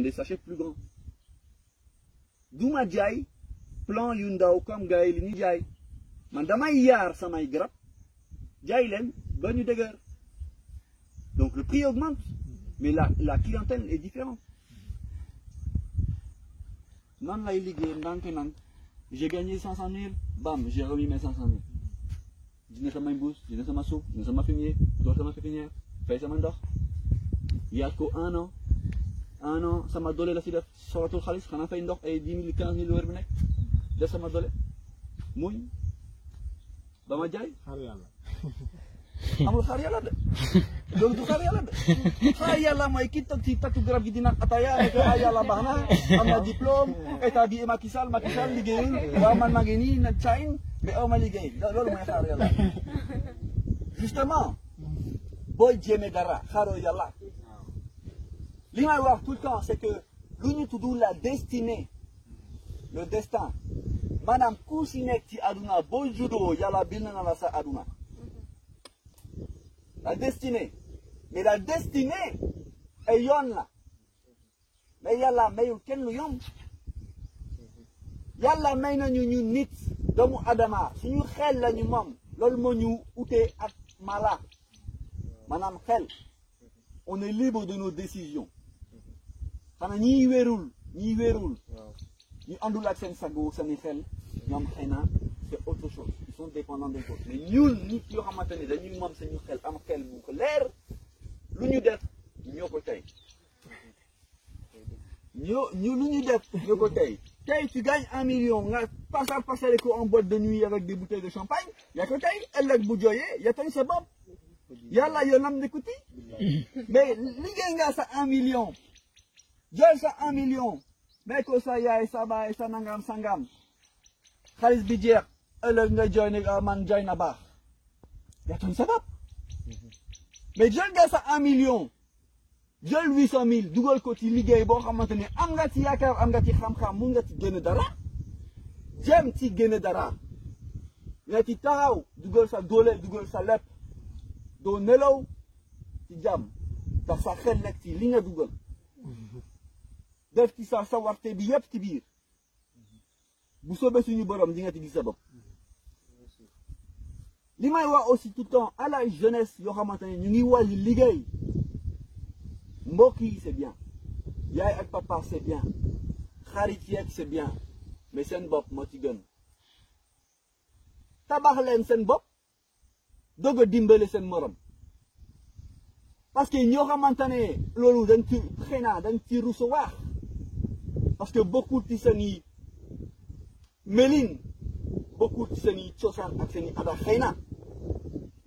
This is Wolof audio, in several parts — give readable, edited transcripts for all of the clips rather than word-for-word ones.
des sachets plus grands. Duma jaay plan yu ndaw comme gars yi li ñu jaay man damay yaar samay garab jaay leen ba ñu dëgër. Donc le prix augmente, mais la clientèle est différente. Non, là, j'ai gagné 500 000, bam, j'ai remis mes 500 000. Je n'ai pas ma bourse, je n'ai pas ma soupe, je n'ai pas ma fumier, d'autres ma pépinière, paye ça m'endort. Il y a qu'un an, ça m'a donné la fille sur le khalis, on a fait une et 10 000, 15 000 euros, ça m'a donné. Mouille, bah ma jaille. Amul xaar yàlla de loolu du xaar yàlla de xaar yàlla mooy ki toog ci takku garab gi di naan ataya ne ko ah yàlla baax na am na diplôme état bi Macky Sall liggéeyul waaw man maa ngi nii na Chine mais aw ma liggéey loolu mooy xaar yàlla justement booy jéeme dara xaaroo yàlla li may wax tout le temps c'est que lu ñu tudd la destinée le destin maanaam ku si nekk ci aduna boo juddoo yàlla bind na la sa aduna. La destinée. Mais la destinée est yon là. Mais yalla mayul ken lu yom. Yalla may nañu ñu nit doomu adama suñu xel lañu mom lool mo ñu outé ak mala. Manam xel. On est libre de nos décisions. Xana ñi wérul. Ñi andul ak sen sago sen xel ñom xeyna c'est autre chose. Ils sont dépendants des autres. Mais ñun nit yoo xamante ne dañuy moom sañu xel am xel bu ko leer lu ñu def ñoo ko tey lu ñu def ñoo ko tey tey tu gagnes 1 million nga passer ko en boîte de nuit avec des bouteilles de champagne yaa ko tey ëllëg bu jooyee yaa tey sa bopp yàlla yoonam nekkuti mais liggéey nga sa 1 million jël sa 1 million mais ko sa yaay sa baay sa nangam sangam xaalis bi jeex ëllëg nga jooy ne man jooy na baax yaa toon sabab mais jël nga sa 1 million jël 800 000 dugal ko ci liggéey boo xamante ne am nga ci yaakaar am nga ci xam-xam mun nga ci génn dara jëm ci génn dara nga ci taxaw dugal sa doole dugal sa lépp doo nelaw ci jàmm ndax sa xel nekk ci li nga dugal def ci sa sawarte bi yëpp ci biir bu soobee suñu borom di nga ci gis sa bopp li may wax aussi tout le temps à la jeunesse yoo xamante ne ñu ngi wàllu liggéey mbokk yi c'est bien yaay ak papa c'est bien xarit yeeg c'est bien mais seen bopp moo ci gën tabax leen seen bopp doog a dimbale seen morom parce que ñoo xamante ne loolu dañ ci xëy na dañ ci recevoir parce que bokkul ci seen i melin bokkul ci seen i cosaan ak seen i ada xëy na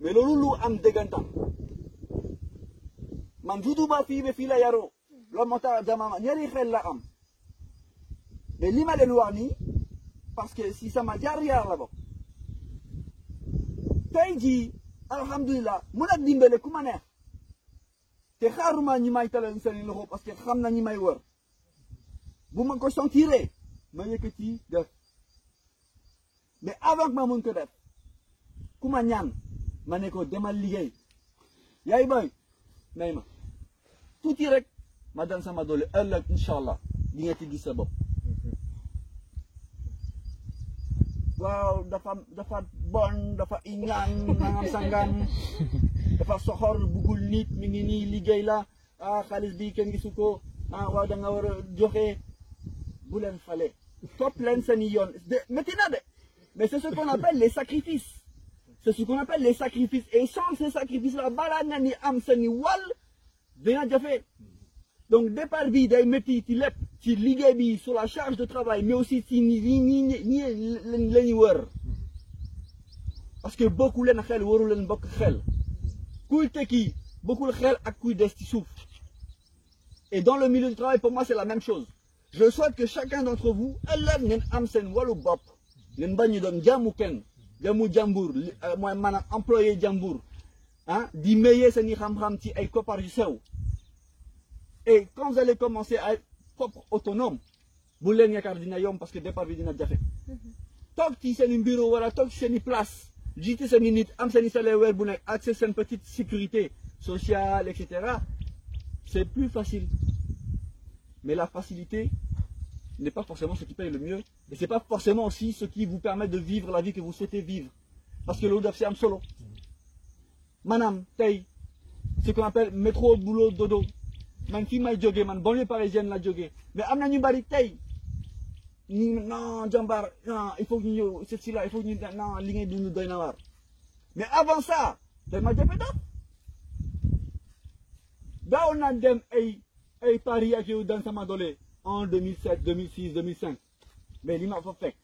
mais loolu lu am dëggantaan man juddu ba fii ba fii la yaroo loolu moo tax jamono ñaari xel la am mais li ma leen wax nii parce que si sama jaar-jaar la bokk tey jii alhamdulilah mun a dimbale ku ma neex te xaaruma ñi may talal seen loxo parce que xam na ñi may wër bu ma ko sentiree ma yëkkati def mais avant ma mun ko def ku ma ñaan ma ne ko demal liggéey yaay boy may ma tuuti rek ma dan sama doole ëllëg incha allah di nga ci gis sa bopp waaw dafa bon dafa iñaan nangam sangam dafa soxor bugul nit mi ngi nii liggéey la xaalis bi kenn gisu ko waaw da nga war a joxe bu leen fale topp leen seen yoon métti na de mais c'est ce qu'on appelle les sacrifices c'est ce qu'on appelle les sacrifices et sans ces sacrifices là balaa nga ni am seen wàll dina jafe donc départ bi day métti ci lépp ci liggéey bi sur la charge de travail mais aussi ci ñi la ñu wër parce que bokku leen xel waru leen bokk xel kuy tekki bokkul xel ak kuy des ci suuf et dans le milieu du travail pour moi c'est la même chose je souhaite que chacun d'entre vous ëllëg ngeen am seen wàllu bopp ngeen bañ ñu doon jaamu kenn jaamu jàmbur mooy maanaam employé jàmbur di maye seen i xam-xam ci ay koppar yu sew et quand vous allez commencer à être propre autonome bu leen yaakaar dina yomb parce que départ bi dina jafe toog ci seen i bureau wala toog ci seen i place jiite seen i nit am seen i salaire weer bu nekk accès seen petite sécurité sociale et cetera c'est plus facile Mais la facilité n'est pas forcément ce qui paye le mieux. Et ce n'est pas forcément aussi ce qui vous permet de vivre la vie que vous souhaitez vivre. Parce que l'eau c'est am solo. Manam, tay, ce qu'on appelle métro, boulot, dodo. Man fi may jóge man banlieue parisienne la jóge. Mais am na ñu bari tay. Non, Jambar, non, il faut que ñu c'est là, il faut que ñu non, li ngay dund doy na war. Mais avant ça, day ma jëppe daf. Daaw naa dem ay Paris ak yow dans sama doole en 2007, 2006, 2005. Mais li ma fa fekk,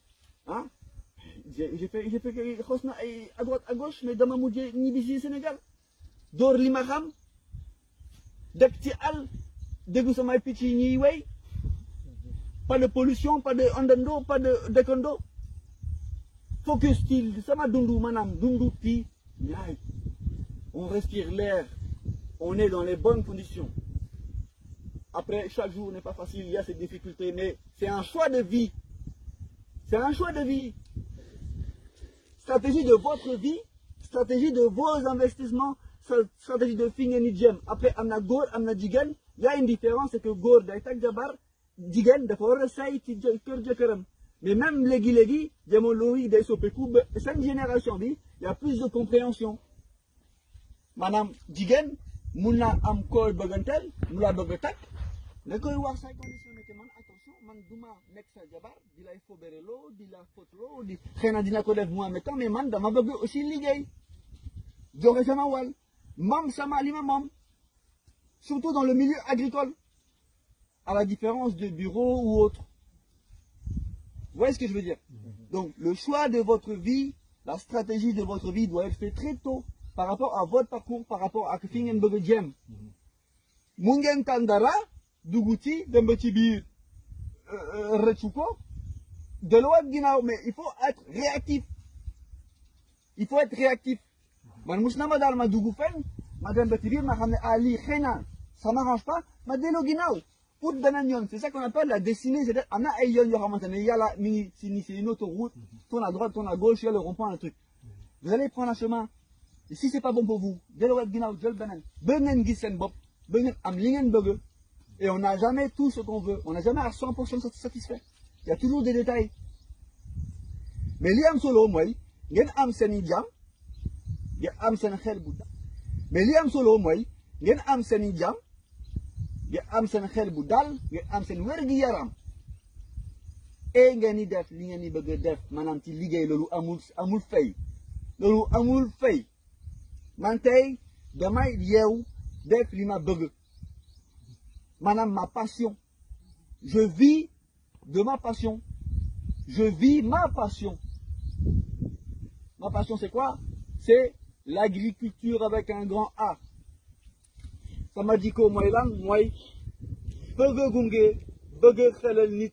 hein? J'ai fait xos na ay à droite à gauche, mais dama mujjee ñibbi si Sénégal. Door li ma xam, dëkk ci àll, déggu samay picc yi ñuy wey. Pas de pollution, pas de ondando, pas de dëkkandoo. Focus ci sama dundu maanaam dundu ci ñaay. On respire l'air, on est dans les bonnes conditions. Après, chaque jour n'est pas facile, il y a ces difficultés, mais c'est un choix de vie. C'est un choix de vie. Stratégie de votre vie, stratégie de vos investissements, stratégie de fi ngeen di jëm. Après, am na góor, am na jigéen. Il y a une différence, c'est que góor day takk jabar, jigéen dafa war a say ci kër jëkkëram. Mais même léegi jamono yi day soppeeku ba cette génération bi, il y a plus de compréhension. Maanaam jigéen mun naa am koy bëgganteel, mu la bëgg a takk. Da koy wax say condition que man attention man duma nekk sa jabar di lay fobereloo di la fotloo di xëy na dina ko def moi mais temps mais man dama bëgg aussi liggéey joxe sama wàll moom sama li ma moom surtout dans le milieu agricole à la différence de bureau ou autre. Vous voyez ce que je veux dire? Donc le choix de votre vie, la stratégie de votre vie doit être fait très tôt par rapport à votre parcours, par rapport à fi ngeen bëgg a jëm. Mu ngeen tànn dara dugg ci dem ba ci biir rëccu ko delluwaat ginnaaw mais il faut être réactif. Il faut être réactif. Man mus na ma daal ma dugg fenn ma dem ba ci biir ma xam ne ah lii xëy na ça m'arrange pas ma delloo ginnaaw ut beneen yoon. C'est ça qu'on appelle la destinée. C'est-à-dire am na ay yoon yoo xamante ne yàlla mi ngi si c'est une autoroute, tourne à droite, tourne à gauche, il y a le rond-point, un truc. Vous allez prendre un chemin. Et si c'est pas bon pour vous, delluwaat ginnaaw jël beneen ba ngeen gis seen bopp ba ngeen am li ngeen bëgg. Et on n'a jamais tout ce qu'on veut. On n'a jamais à 100% satisfait. Il y a toujours des détails. Mais li am solo mooy ngeen am seen jàmm ngeen am seen xel bu dal. Mais li am solo mooy ngeen am seen jàmm ngeen am seen xel bu dal ngeen am seen wér-gi-yaram. Et ngeen di def li ngeen di bëgg a def maanaam ci liggéey loolu amul fay. Loolu amul fay. Man tey damay yeew def li ma bëgg. Madame, ma passion. Je vis de ma passion. Je vis ma passion. Ma passion, c'est quoi? C'est l'agriculture avec un grand A. Ça m'a dit que moi, bëgg gunge, bëgg xelal nit.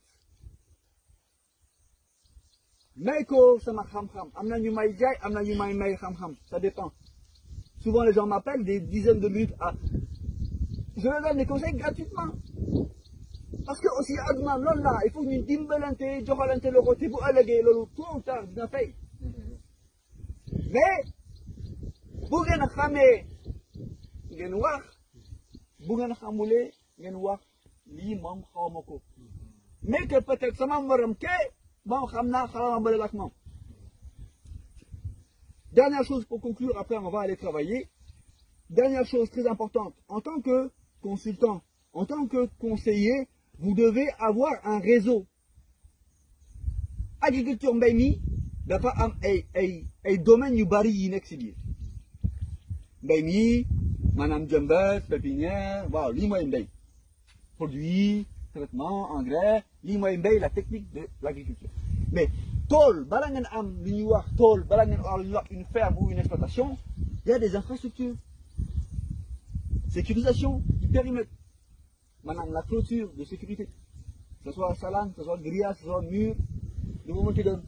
May ko sama xam-xam. Am na ñu may jaay, am na ñu may xam-xam. Ça dépend. Souvent, les gens m'appellent des dizaines de minutes à... Je leur donne des conseils gratuitement. Parce que aussi, aduna loolu la il faut que ñu dimbalante joxalante loxo te bu ëllëgee loolu tôt ou tard dina fay. Mais bu ngeen a xamee ngeen wax bu ngeen a xamulee ngeen wax lii moom xawma ko. Mais que peut-être sama morom ke bon xam naa xawma bële ak moom. Dernière chose pour conclure, après on va aller travailler. Dernière chose très importante, en tant que consultant, en tant que conseiller, vous devez avoir un réseau. Agriculture mbay mi dafa am ay domaines yu bari yi nekk ci biir. Mbay mi maanaam jëmbat, pépinière, waaw lii mooy mbay. Produits, traitement, engrais, lii mooy mbay, la technique de l'agriculture. Mais tool bala ngeen am li ñuy wax tool bala ngeen wax une ferme ou une exploitation, il y a des infrastructures. Sécurisation du périmètre. Maintenant, la clôture de sécurité. Que ce soit salane, que ce soit grillage, que ce soit mur, le moment qui donne.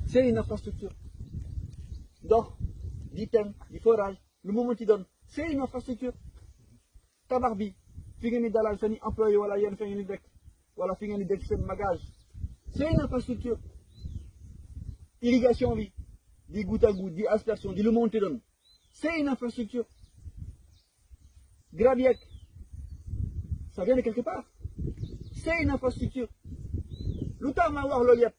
C'est une infrastructure. Donc, d'item, du forage, le moment qui donne. C'est une infrastructure. Tabarbi, fingeni dalal seni employé, voilà, yen fingeni dek, voilà, fingeni dek sen magage. C'est une infrastructure. Irrigation, oui. Dit goutte à goutte, dit aspersion, dit le moment qui donne. C'est une infrastructure. Graviec, ça vient de quelque part. c'est une infrastructure lu tax ma wax loolu yëpp